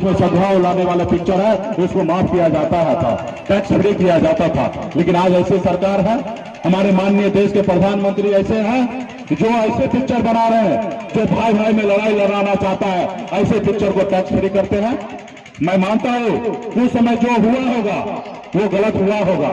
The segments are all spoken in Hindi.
में सद्भाव लाने वाला पिक्चर है, उसको माफ किया जाता था, टैक्स फ्री किया जाता था। लेकिन आज ऐसी सरकार है, हमारे माननीय देश के प्रधानमंत्री ऐसे हैं जो ऐसे पिक्चर बना रहे हैं जो भाई भाई में लड़ाई लड़ाना चाहता है, ऐसे पिक्चर को टैक्स फ्री करते हैं। मैं मानता हूं उस समय जो हुआ होगा वो गलत हुआ होगा।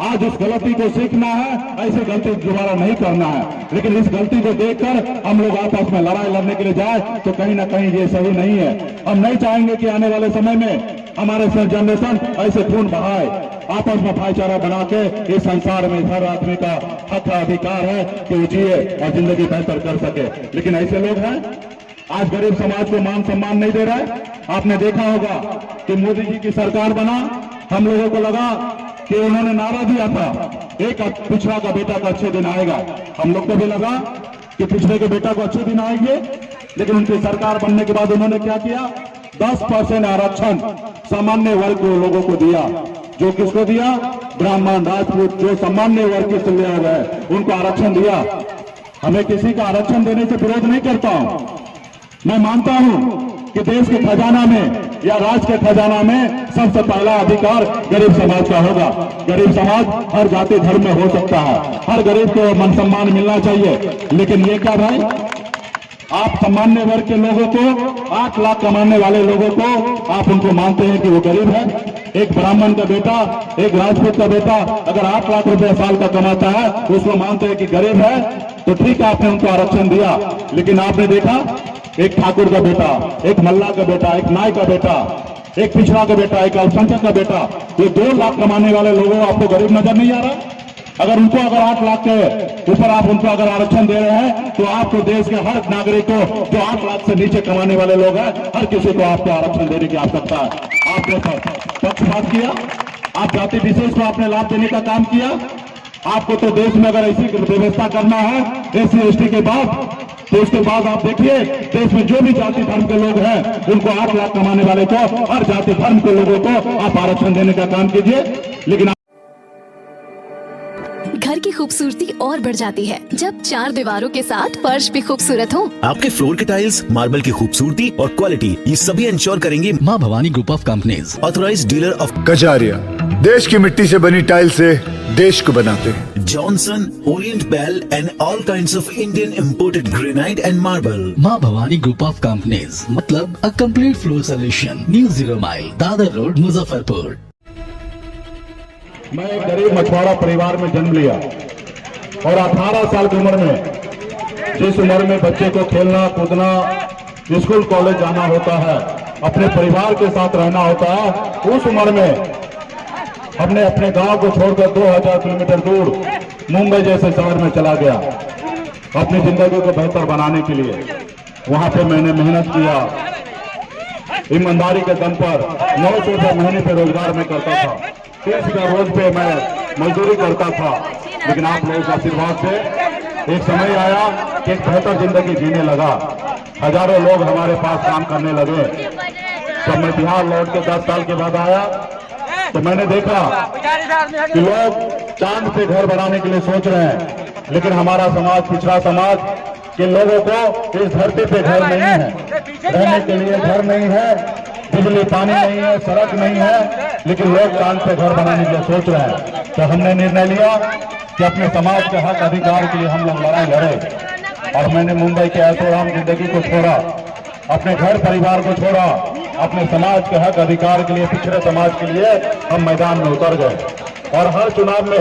आज उस गलती को सीखना है, ऐसी गलती दोबारा नहीं करना है। लेकिन इस गलती को देखकर हम लोग आपस में लड़ाई लड़ने के लिए जाए तो कहीं ना कहीं ये सही नहीं है। हम नहीं चाहेंगे कि आने वाले समय में हमारे जनरेशन ऐसे खून बहाए। आपस में भाईचारा बना के इस संसार में हर आदमी का हक अधिकार है कि वो जिए और जिंदगी बेहतर कर सके। लेकिन ऐसे लोग हैं आज गरीब समाज को मान सम्मान नहीं दे रहा है। आपने देखा होगा कि मोदी जी की सरकार बना, हम लोगों को लगा कि उन्होंने नारा दिया था एक पिछड़ा का बेटा को अच्छे दिन आएगा। हम लोग को भी लगा कि पिछड़े के बेटा को अच्छे दिन आएंगे। लेकिन उनकी सरकार बनने के बाद उन्होंने क्या किया, 10% आरक्षण सामान्य वर्ग के लोगों को दिया। जो किसको दिया, ब्राह्मण राजपूत जो सामान्य वर्ग के लोग हैं उनको आरक्षण दिया। हमें किसी का आरक्षण देने से विरोध नहीं करता हूं। मैं मानता हूं कि देश के खजाना में या राज्य के खजाना में सबसे पहला अधिकार गरीब समाज का होगा। गरीब समाज हर जाति धर्म में हो सकता है, हर गरीब को मान सम्मान मिलना चाहिए। लेकिन ये क्या भाई, आप सामान्य वर्ग के लोगों को, 8 लाख कमाने वाले लोगों को आप उनको मानते हैं कि वो गरीब है। एक ब्राह्मण का बेटा, एक राजपूत का बेटा अगर 8 लाख रुपए साल का कमाता है उसको मानते हैं कि गरीब है, तो ठीक है आपने उनको आरक्षण दिया। लेकिन आपने देखा एक ठाकुर का बेटा, एक मल्ला का बेटा, एक नाई का बेटा, एक पिछड़ा का बेटा, एक अल्पसंख्यक का बेटा, ये 2 लाख कमाने वाले लोगों को आपको गरीब नजर नहीं आ रहा? अगर उनको अगर 8 लाख के ऊपर आप उनको अगर आरक्षण दे रहे हैं तो आपको देश के हर नागरिक को जो 8 लाख से नीचे कमाने वाले लोग हैं हर किसी को आपको आरक्षण देने की आवश्यकता है। आपने पक्षपात किया, आप जाति विशेष को आपने लाभ देने का काम किया। आपको तो देश में अगर ऐसी व्यवस्था करना है SC ST के बाद, तो उसके बाद आप देखिए देश में जो भी जाति धर्म के लोग हैं उनको 8 लाख कमाने वाले को, हर जाति धर्म के लोगों को आप आरक्षण देने का काम कीजिए। लेकिन घर की खूबसूरती और बढ़ जाती है जब 4 दीवारों के साथ फर्श भी खूबसूरत हो। आपके फ्लोर के टाइल्स, मार्बल की खूबसूरती और क्वालिटी, ये सभी इंश्योर करेंगे माँ Bhavani group of companies, authorised dealer of Kacharia. देश की मिट्टी से बनी टाइल से देश को बनाते हैं। Johnson, Orient Bell and all kinds of Indian imported granite and marble. माँ भवानी ग्रुप ऑफ कंपनीज, मतलब a complete floor solution, new 0 mile, Dadar road, Muzaffarpur. मैं एक गरीब मछुआरा परिवार में जन्म लिया और 18 साल की उम्र में, जिस उम्र में बच्चे को खेलना कूदना, स्कूल कॉलेज जाना होता है, अपने परिवार के साथ रहना होता है, उस उम्र में हमने अपने गांव को छोड़कर 2000 किलोमीटर दूर मुंबई जैसे शहर में चला गया अपनी जिंदगी को बेहतर बनाने के लिए। वहां पे मैंने मेहनत किया, ईमानदारी के दम पर 900 रुपये महीने पे रोजगार में करता था, 30 का रोज पे मैं मजदूरी करता था। लेकिन आप लोगों के आशीर्वाद से एक समय आया कि एक बेहतर जिंदगी जीने लगा। हजारों लोग हमारे पास काम करने लगे। जब मैं बिहार लौट के 10 साल के बाद आया तो मैंने देखा कि लोग चांद पे घर बनाने के लिए सोच रहे हैं, लेकिन हमारा समाज, पिछड़ा समाज के लोगों को इस धरती पे घर नहीं है, रहने के लिए घर नहीं है, बिजली पानी नहीं है, सड़क नहीं है, लेकिन लोग चांद पे घर बनाने के लिए सोच रहे हैं। तो हमने निर्णय लिया कि अपने समाज के हक अधिकार के लिए हम लोग लड़ाई लड़े। और मैंने मुंबई के ऐशोआराम जिंदगी को छोड़ा, अपने घर परिवार को छोड़ा, अपने समाज के हक अधिकार के लिए, पिछड़े समाज के लिए हम मैदान में उतर गए। और हर चुनाव में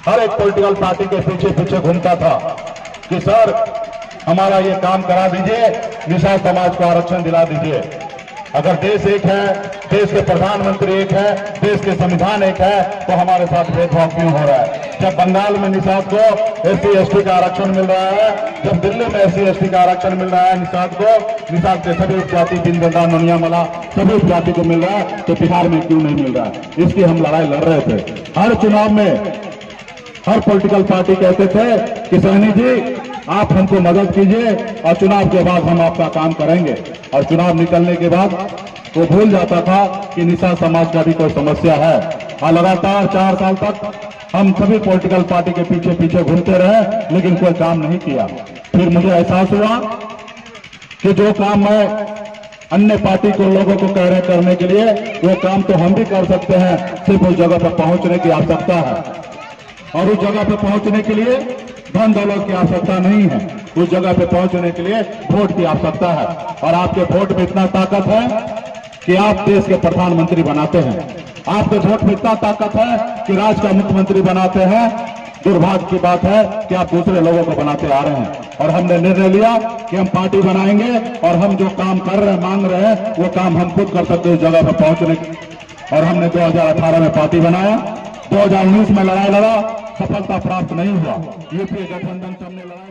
हर एक पॉलिटिकल पार्टी के पीछे पीछे घूमता था कि सर हमारा ये काम करा दीजिए, निषाद समाज को आरक्षण दिला दीजिए। अगर देश एक है, देश के प्रधानमंत्री एक है, देश के संविधान एक है, तो हमारे साथ भेदभाव क्यों हो रहा है? जब बंगाल में निषाद को SC ST का आरक्षण मिल रहा है, जब दिल्ली में SC ST का आरक्षण मिल रहा है निषाद को, निषाद के सभी उपजाति, बिंदुदान, नोनिया मला सभी उपजाति को मिल रहा है, तो बिहार में क्यों नहीं मिल रहा है? इसकी हम लड़ाई लड़ रहे थे। हर चुनाव में हर पॉलिटिकल पार्टी कहते थे कि सहनी जी आप हमको मदद कीजिए और चुनाव के बाद हम आपका काम करेंगे। और चुनाव निकलने के बाद वो भूल जाता था कि निषाद समाज का भी कोई समस्या है। और लगातार 4 साल तक हम सभी पॉलिटिकल पार्टी के पीछे पीछे घूमते रहे, लेकिन कोई काम नहीं किया। फिर मुझे एहसास हुआ कि जो काम मैं अन्य पार्टी को लोगों को कह रहे करने के लिए, वो काम तो हम भी कर सकते हैं, सिर्फ उस जगह पर पहुंचने की आवश्यकता है। और उस जगह पर पहुंचने के लिए धन दौलत की आवश्यकता नहीं है, उस जगह पे पहुंचने के लिए वोट की आवश्यकता है। और आपके वोट में इतना ताकत है कि आप देश के प्रधानमंत्री बनाते हैं, आपके वोट में इतना ताकत है कि राज्य का मुख्यमंत्री बनाते हैं। दुर्भाग्य की बात है कि आप दूसरे लोगों को बनाते आ रहे हैं। और हमने निर्णय लिया कि हम पार्टी बनाएंगे और हम जो काम कर रहे हैं, मांग रहे हैं, वो काम हम खुद कर सकते हैं उस जगह पर पहुंचने की। और हमने 2018 में पार्टी बनाया, 2019 में लड़ाई लड़ा, सफलता प्राप्त नहीं हुआ। यूपीए गठबंधन से हमने लड़ाई